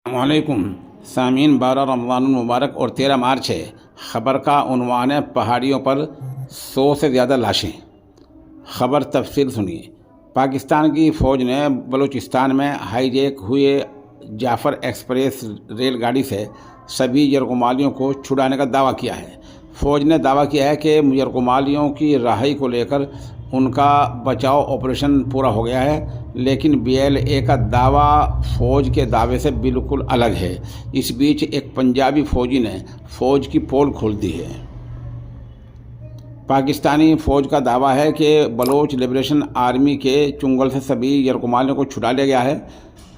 السلام علیکم سامعین، 12 رمضان المبارک اور 13 مارچ ہے۔ خبر کا عنوان ہے پہاڑیوں پر 100 سے زیادہ لاشیں۔ خبر تفصیل سنیے۔ پاکستان کی فوج نے بلوچستان میں ہائی جیک ہوئے جعفر ایکسپریس ریل گاڑی سے سبھی یرغمالیوں کو چھڑانے کا دعویٰ کیا ہے۔ فوج نے دعویٰ کیا ہے کہ یرغمالیوں کی رہائی کو لے کر ان کا بچاؤ آپریشن پورا ہو گیا ہے، لیکن BLA کا دعویٰ فوج کے دعوے سے بالکل الگ ہے۔ اس بیچ ایک پنجابی فوجی نے فوج کی پول کھول دی ہے۔ پاکستانی فوج کا دعویٰ ہے کہ بلوچ لبریشن آرمی کے چنگل سے سبھی یرغمالیوں کو چھڑا لیا گیا ہے،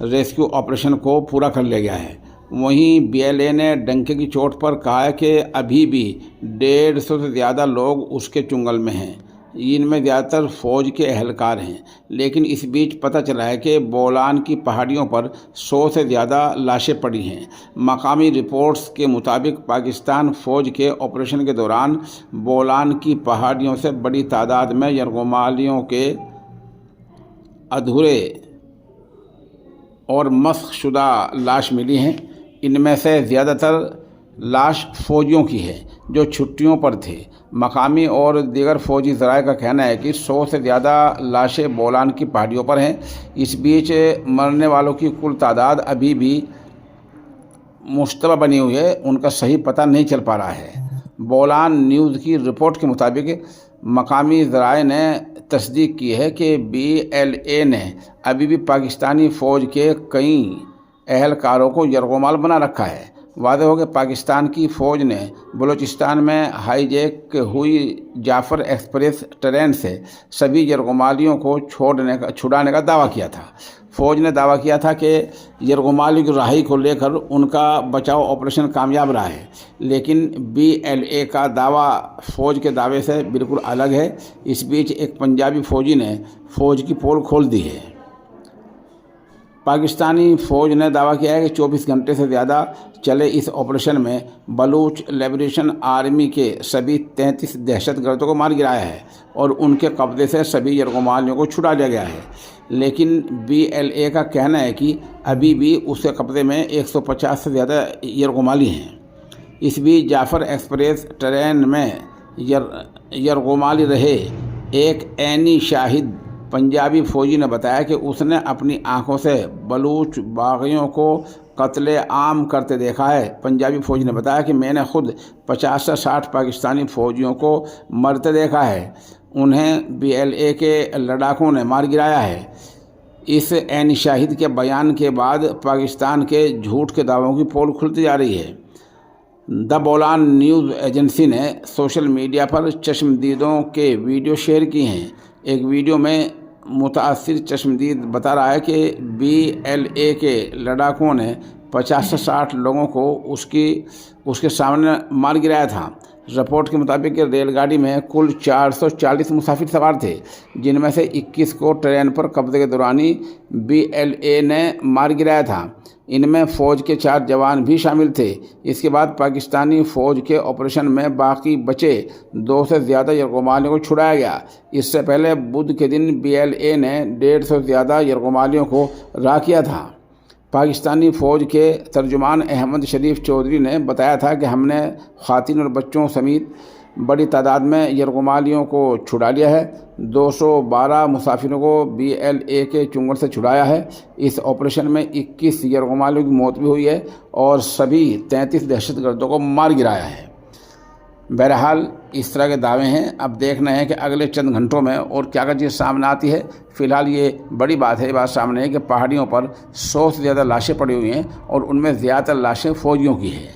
ریسکیو آپریشن کو پورا کر لیا گیا ہے۔ وہیں BLA نے ڈنکے کی چوٹ پر کہا ہے کہ ابھی بھی 150 سے زیادہ لوگ اس کے چنگل میں ہیں، ان میں زیادہ تر فوج کے اہلکار ہیں۔ لیکن اس بیچ پتہ چلا ہے کہ بولان کی پہاڑیوں پر 100 سے زیادہ لاشیں پڑی ہیں۔ مقامی رپورٹس کے مطابق پاکستان فوج کے آپریشن کے دوران بولان کی پہاڑیوں سے بڑی تعداد میں یرغمالیوں کے ادھورے اور مسخ شدہ لاش ملی ہیں۔ ان میں سے زیادہ تر لاش فوجیوں کی ہے جو چھٹیوں پر تھے۔ مقامی اور دیگر فوجی ذرائع کا کہنا ہے کہ 100 سے زیادہ لاشیں بولان کی پہاڑیوں پر ہیں۔ اس بیچ مرنے والوں کی کل تعداد ابھی بھی مشتبہ بنی ہوئی ہے، ان کا صحیح پتہ نہیں چل پا رہا ہے۔ بولان نیوز کی رپورٹ کے مطابق مقامی ذرائع نے تصدیق کی ہے کہ BLA نے ابھی بھی پاکستانی فوج کے کئی اہلکاروں کو یرغمال بنا رکھا ہے۔ واضح ہو کہ پاکستان کی فوج نے بلوچستان میں ہائی جیک ہوئی جعفر ایکسپریس ٹرین سے سبھی یرغمالیوں کو چھڑانے کا دعویٰ کیا تھا۔ فوج نے دعویٰ کیا تھا کہ یرغمالیوں کی رہائی کو لے کر ان کا بچاؤ آپریشن کامیاب رہا ہے، لیکن BLA کا دعویٰ فوج کے دعوے سے بالکل الگ ہے۔ اس بیچ ایک پنجابی فوجی نے فوج کی پول کھول دی ہے۔ پاکستانی فوج نے دعویٰ کیا ہے کہ 24 گھنٹے سے زیادہ چلے اس آپریشن میں بلوچ لبریشن آرمی کے سبھی 33 دہشت گردوں کو مار گرایا ہے اور ان کے قبضے سے سبھی یرغمالیوں کو چھڑا لیا گیا ہے۔ لیکن BLA کا کہنا ہے کہ ابھی بھی اس کے قبضے میں 150 سے زیادہ یرغمالی ہیں۔ اس بیچ جعفر ایکسپریس ٹرین میں یرغمالی رہے ایک عینی شاہد پنجابی فوجی نے بتایا کہ اس نے اپنی آنکھوں سے بلوچ باغیوں کو قتل عام کرتے دیکھا ہے۔ پنجابی فوجی نے بتایا کہ میں نے خود 50 سے 60 پاکستانی فوجیوں کو مرتے دیکھا ہے، انہیں BLA کے لڑاکوں نے مار گرایا ہے۔ اس عینی شاہد کے بیان کے بعد پاکستان کے جھوٹ کے دعووں کی پول کھلتی جا رہی ہے۔ دا بولان نیوز ایجنسی نے سوشل میڈیا پر چشمدیدوں کے ویڈیو شیئر کی ہیں۔ ایک ویڈیو میں متاثر چشمدید بتا رہا ہے کہ BLA کے لڑاکوں نے 50 سے 60 لوگوں کو اس کے سامنے مار گرایا تھا۔ رپورٹ کے مطابق ریل گاڑی میں کل 440 مسافر سوار تھے، جن میں سے 21 کو ٹرین پر قبضے کے دوران ہی BLA نے مار گرایا تھا۔ ان میں فوج کے 4 جوان بھی شامل تھے۔ اس کے بعد پاکستانی فوج کے آپریشن میں باقی بچے 2 سے زیادہ یرغمالیوں کو چھڑایا گیا۔ اس سے پہلے بدھ کے دن BLA نے 150 سے زیادہ یرغمالیوں کو رہا کیا تھا۔ پاکستانی فوج کے ترجمان احمد شریف چودھری نے بتایا تھا کہ ہم نے خواتین اور بچوں سمیت بڑی تعداد میں یرغمالیوں کو چھڑا لیا ہے۔ 212 مسافروں کو BLA کے چنگل سے چھڑایا ہے۔ اس آپریشن میں 21 یرغمالیوں کی موت بھی ہوئی ہے اور سبھی 33 دہشت گردوں کو مار گرایا ہے۔ بہرحال اس طرح کے دعوے ہیں، اب دیکھنا ہے کہ اگلے چند گھنٹوں میں اور کیا چیز سامنے آتی ہے۔ فی الحال یہ بڑی بات ہے، یہ بات سامنے ہے کہ پہاڑیوں پر 100 سے زیادہ لاشیں پڑی ہوئی ہیں اور ان میں زیادہ تر لاشیں فوجیوں کی ہیں۔